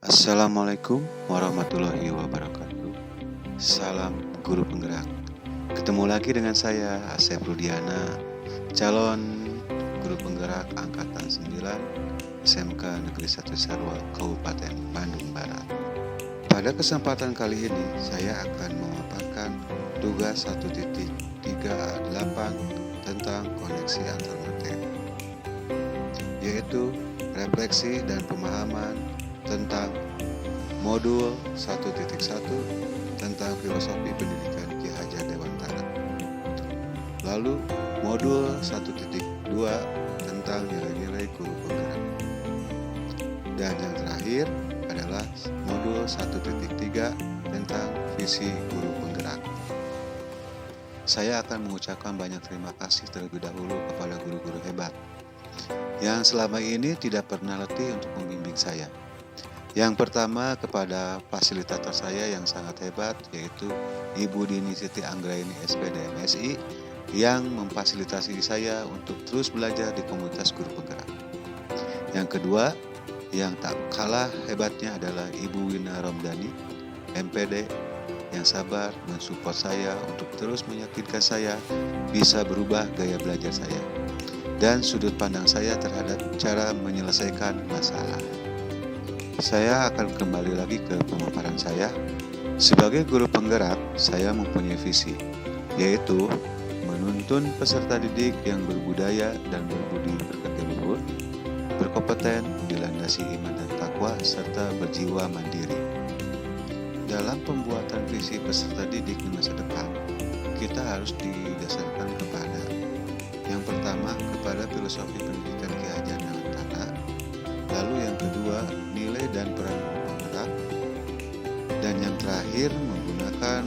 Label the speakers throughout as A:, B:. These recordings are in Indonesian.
A: Assalamualaikum warahmatullahi wabarakatuh. Salam guru penggerak. Ketemu lagi dengan saya, Asep Rudiana, calon guru penggerak angkatan 9 SMK Negeri 1 Sarwa, Kabupaten Bandung Barat. Pada kesempatan kali ini, saya akan memaparkan tugas 1.38 tentang koneksi antar materi, yaitu refleksi dan pemahaman tentang modul 1.1 tentang filosofi pendidikan Ki Hajar Dewantara. Lalu modul 1.2 tentang nilai-nilai guru penggerak. Dan yang terakhir adalah modul 1.3 tentang visi guru penggerak. Saya akan mengucapkan banyak terima kasih terlebih dahulu kepada guru-guru hebat yang selama ini tidak pernah letih untuk membimbing saya. Yang pertama kepada fasilitator saya yang sangat hebat, yaitu Ibu Dini Siti Anggraini SPD MSI, yang memfasilitasi saya untuk terus belajar di komunitas guru penggerak. Yang kedua, yang tak kalah hebatnya adalah Ibu Wina Romdani MPD, yang sabar mensupport saya untuk terus meyakinkan saya bisa berubah gaya belajar saya dan sudut pandang saya terhadap cara menyelesaikan masalah. Saya akan kembali lagi ke pemaparan saya. Sebagai guru penggerak, saya mempunyai visi, yaitu menuntun peserta didik yang berbudaya dan berbudi pekerti luhur, berkompeten, dilandasi iman dan takwa, serta berjiwa mandiri. Dalam pembuatan visi peserta didik di masa depan, kita harus didasarkan kepada yang pertama, kepada filosofi pendidikan Ki Hajar Dewantara. Lalu yang kedua, nilai dan peran guru penggerak. Dan yang terakhir, menggunakan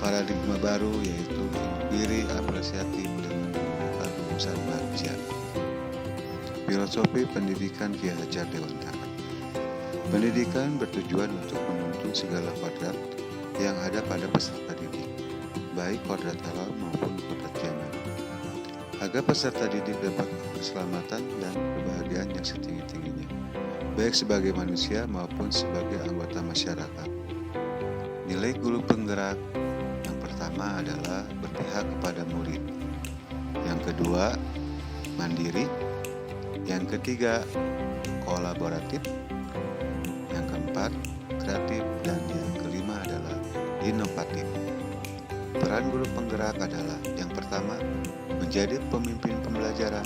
A: paradigma baru, yaitu inquiry apresiatif dengan menggunakan rumusan Bagja. Filosofi pendidikan Ki Hajar Dewantara. Pendidikan bertujuan untuk menuntun segala kodrat yang ada pada peserta didik, baik kodrat alam maupun kodrat zaman, agar peserta didik dapat keselamatan dan kebahagiaan yang setinggi-tingginya, baik sebagai manusia maupun sebagai anggota masyarakat. Nilai guru penggerak yang pertama adalah berpihak kepada murid. Yang kedua, mandiri. Yang ketiga, kolaboratif. Yang keempat, kreatif. Dan yang kelima adalah inovatif. Peran guru penggerak adalah yang pertama, menjadi pemimpin pembelajaran.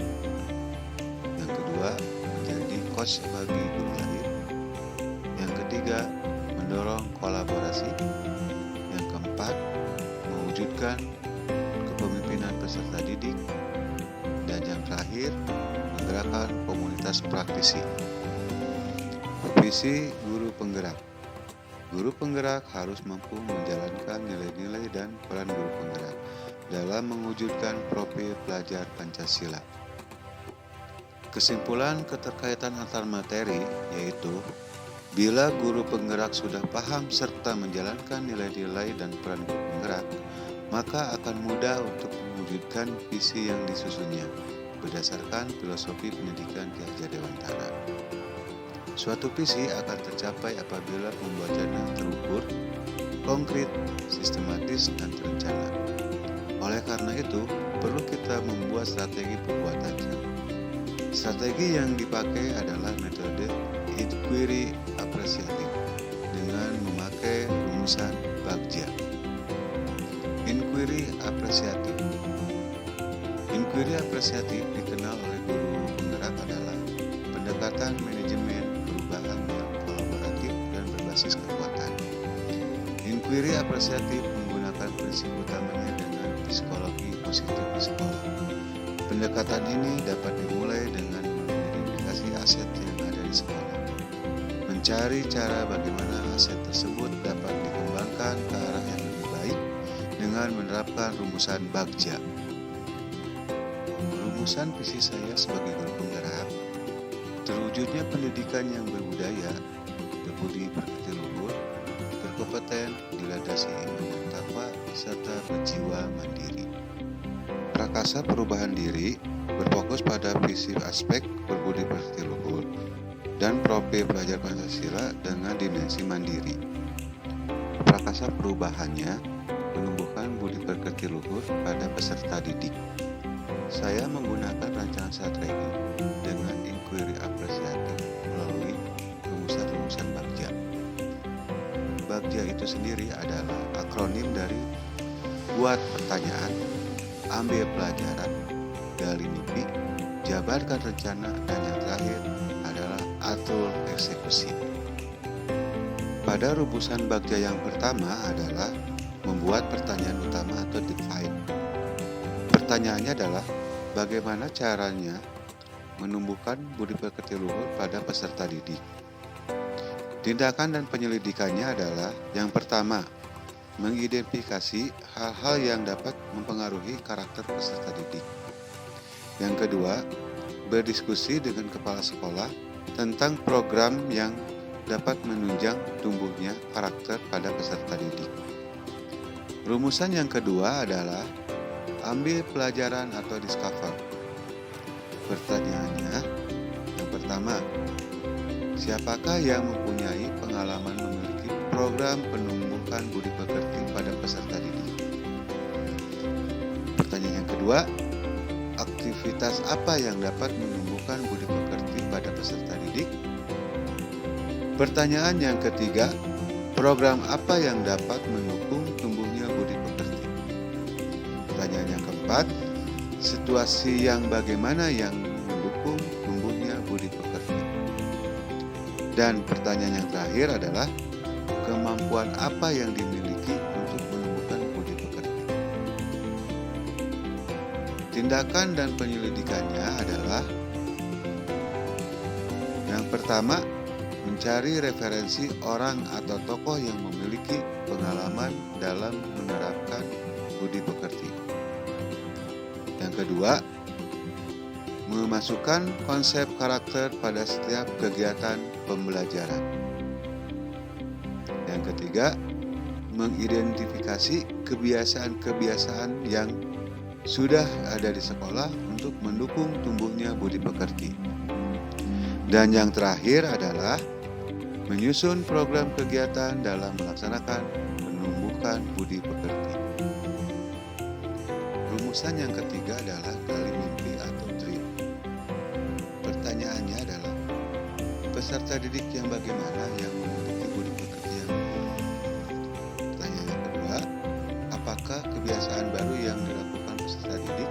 A: Yang kedua, menjadi coach bagi guru lain. Yang ketiga, mendorong kolaborasi. Yang keempat, mewujudkan kepemimpinan peserta didik. Dan yang terakhir, menggerakkan komunitas praktisi. Visi guru penggerak. Guru penggerak harus mampu menjalankan nilai-nilai dan peran guru penggerak dalam mewujudkan profil pelajar Pancasila. Kesimpulan keterkaitan antar materi yaitu, bila guru penggerak sudah paham serta menjalankan nilai-nilai dan peran guru penggerak, maka akan mudah untuk mewujudkan visi yang disusunnya berdasarkan filosofi pendidikan Ki Hajar Dewantara. Suatu visi akan tercapai apabila pembuatannya terukur, konkret, sistematis, dan terencana. Oleh karena itu, perlu kita membuat strategi pembuatannya. Strategi yang dipakai adalah metode inquiry apresiatif dengan memakai rumusan Bagja. Inquiry apresiatif. Inquiry apresiatif dikenal oleh guru penggerak adalah pendekatan manajemen perubahan yang kolaboratif dan berbasis kekuatan. Inquiry apresiatif menggunakan prinsip utamanya dengan psikologi positif di sekolah. Pendekatan ini dapat dimulai dengan mengidentifikasi aset yang ada di sekolah, mencari cara bagaimana aset tersebut dapat dikembangkan ke arah yang lebih baik dengan menerapkan rumusan Bagja. Rumusan visi saya sebagai guru penggerak, terwujudnya pendidikan yang berbudaya, berbudi pekerti luhur, berkompeten, dilandasi iman dan takwa, serta berjiwa mandiri. Prakasa perubahan diri berfokus pada visi aspek berbudi pekerti luhur, dan profil pelajar Pancasila dengan dimensi mandiri. Prakasa perubahannya menumbuhkan budi pekerti luhur pada peserta didik. Saya menggunakan rancangan strategi dengan inquiry apresiatif melalui rumusan-rumusan Bagja. Bagja itu sendiri adalah akronim dari buat pertanyaan, ambil pelajaran, gali mimpi, jabarkan rencana, dan yang terakhir adalah atur eksekusi. Pada rumusan Bagja yang pertama adalah membuat pertanyaan utama atau define. Pertanyaannya adalah bagaimana caranya menumbuhkan budi pekerti luhur pada peserta didik. Tindakan dan penyelidikannya adalah yang pertama, mengidentifikasi hal-hal yang dapat mempengaruhi karakter peserta didik. Yang kedua, berdiskusi dengan kepala sekolah tentang program yang dapat menunjang tumbuhnya karakter pada peserta didik. Rumusan yang kedua adalah ambil pelajaran atau discover. Pertanyaannya, yang pertama, siapakah yang mempunyai pengalaman memiliki program penumbuhan budi pekerti pada peserta didik? Pertanyaan yang kedua, aktivitas apa yang dapat menumbuhkan budi pekerti pada peserta didik? Pertanyaan yang ketiga, program apa yang dapat mendukung tumbuhnya budi pekerti? Pertanyaan yang keempat, situasi yang bagaimana yang mendukung tumbuhnya budi pekerti? Dan pertanyaan yang terakhir adalah kemampuan apa yang dimiliki untuk menumbuhkan budi pekerti? Tindakan dan penyelidikannya adalah yang pertama, mencari referensi orang atau tokoh yang memiliki pengalaman dalam menerapkan budi pekerti. Yang kedua, memasukkan konsep karakter pada setiap kegiatan pembelajaran. Yang ketiga, mengidentifikasi kebiasaan-kebiasaan yang sudah ada di sekolah untuk mendukung tumbuhnya budi pekerti. Dan yang terakhir adalah menyusun program kegiatan dalam melaksanakan menumbuhkan budi pekerti. Rumusan yang ketiga adalah gali mimpi atau dream. Pertanyaannya adalah peserta didik yang bagaimana yang memiliki budi pekerti yang luhur? Pertanyaan yang kedua, apakah kebiasaan baru yang dilakukan peserta didik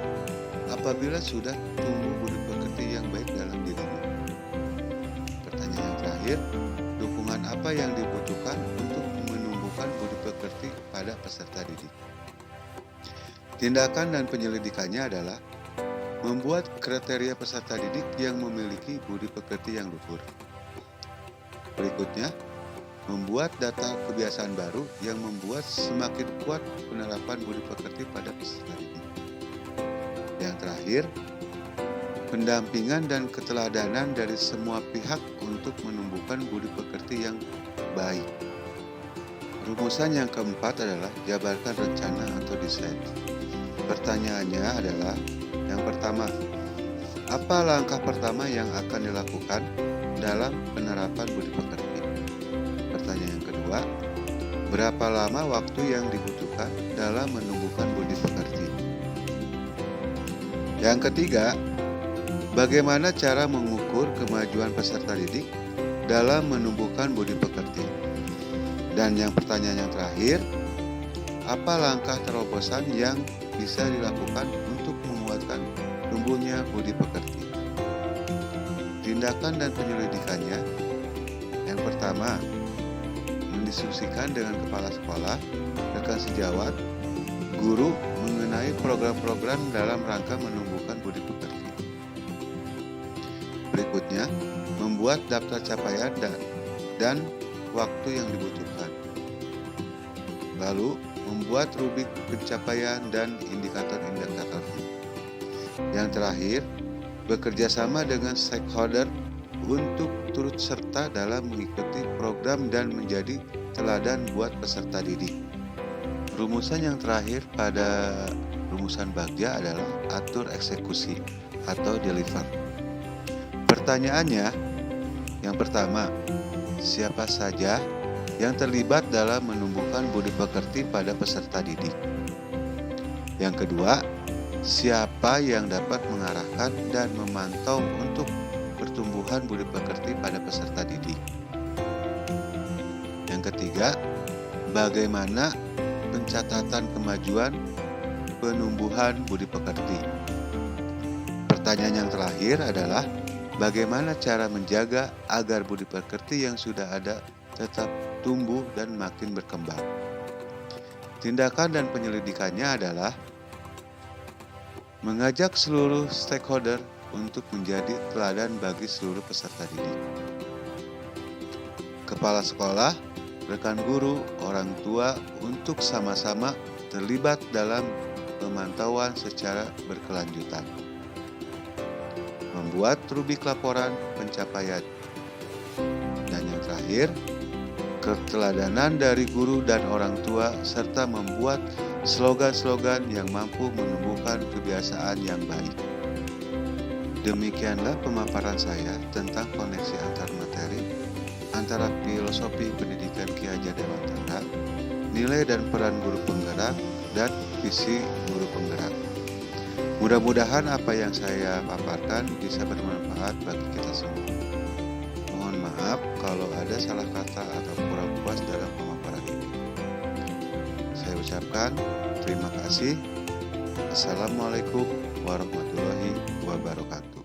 A: apabila sudah tumbuh budi pekerti yang baik dalam dirinya? Pertanyaan yang terakhir, dukungan apa yang dibutuhkan untuk menumbuhkan budi pekerti pada peserta didik? Tindakan dan penyelidikannya adalah membuat kriteria peserta didik yang memiliki budi pekerti yang luhur. Berikutnya, membuat data kebiasaan baru yang membuat semakin kuat penerapan budi pekerti pada peserta didik. Yang terakhir, pendampingan dan keteladanan dari semua pihak untuk menumbuhkan budi pekerti yang baik. Rumusan yang keempat adalah jabarkan rencana atau desain. Pertanyaannya adalah yang pertama, apa langkah pertama yang akan dilakukan dalam penerapan budi pekerti? Pertanyaan yang kedua, berapa lama waktu yang dibutuhkan dalam menumbuhkan budi pekerti? Yang ketiga, bagaimana cara mengukur kemajuan peserta didik dalam menumbuhkan budi pekerti? Dan yang pertanyaan yang terakhir, apa langkah terobosan yang bisa dilakukan untuk menguatkan tumbuhnya budi pekerti? Tindakan dan penyelidikannya, yang pertama, mendiskusikan dengan kepala sekolah, rekan sejawat, guru mengenai program-program dalam rangka menumbuhkan budi pekerti. Berikutnya, membuat daftar capaian dan waktu yang dibutuhkan. Lalu, membuat rubrik pencapaian dan indikator-indikatornya. Yang terakhir, bekerja sama dengan stakeholder untuk turut serta dalam mengikuti program dan menjadi teladan buat peserta didik. Rumusan yang terakhir pada rumusan Bagja adalah atur eksekusi atau deliver. Pertanyaannya, Yang pertama, siapa saja yang terlibat dalam menumbuhkan budi pekerti pada peserta didik. Yang kedua, siapa yang dapat mengarahkan dan memantau untuk pertumbuhan budi pekerti pada peserta didik. Yang ketiga, bagaimana pencatatan kemajuan penumbuhan budi pekerti. Pertanyaan yang terakhir adalah bagaimana cara menjaga agar budi pekerti yang sudah ada tetap tumbuh dan makin berkembang. Tindakan dan penyelidikannya adalah mengajak seluruh stakeholder untuk menjadi teladan bagi seluruh peserta didik. Kepala sekolah, rekan guru, orang tua untuk sama-sama terlibat dalam pemantauan secara berkelanjutan. Membuat rubrik laporan pencapaian. Dan yang terakhir, keteladanan dari guru dan orang tua serta membuat slogan-slogan yang mampu menumbuhkan kebiasaan yang baik. Demikianlah pemaparan saya tentang koneksi antar materi antara filosofi pendidikan Ki Hajar Dewantara, nilai dan peran guru penggerak, dan visi guru penggerak. Mudah-mudahan apa yang saya paparkan bisa bermanfaat bagi kita semua. Mohon maaf kalau ada salah kata atau kurang puas dalam pemaparan ini. Saya ucapkan terima kasih. Assalamualaikum warahmatullahi wabarakatuh.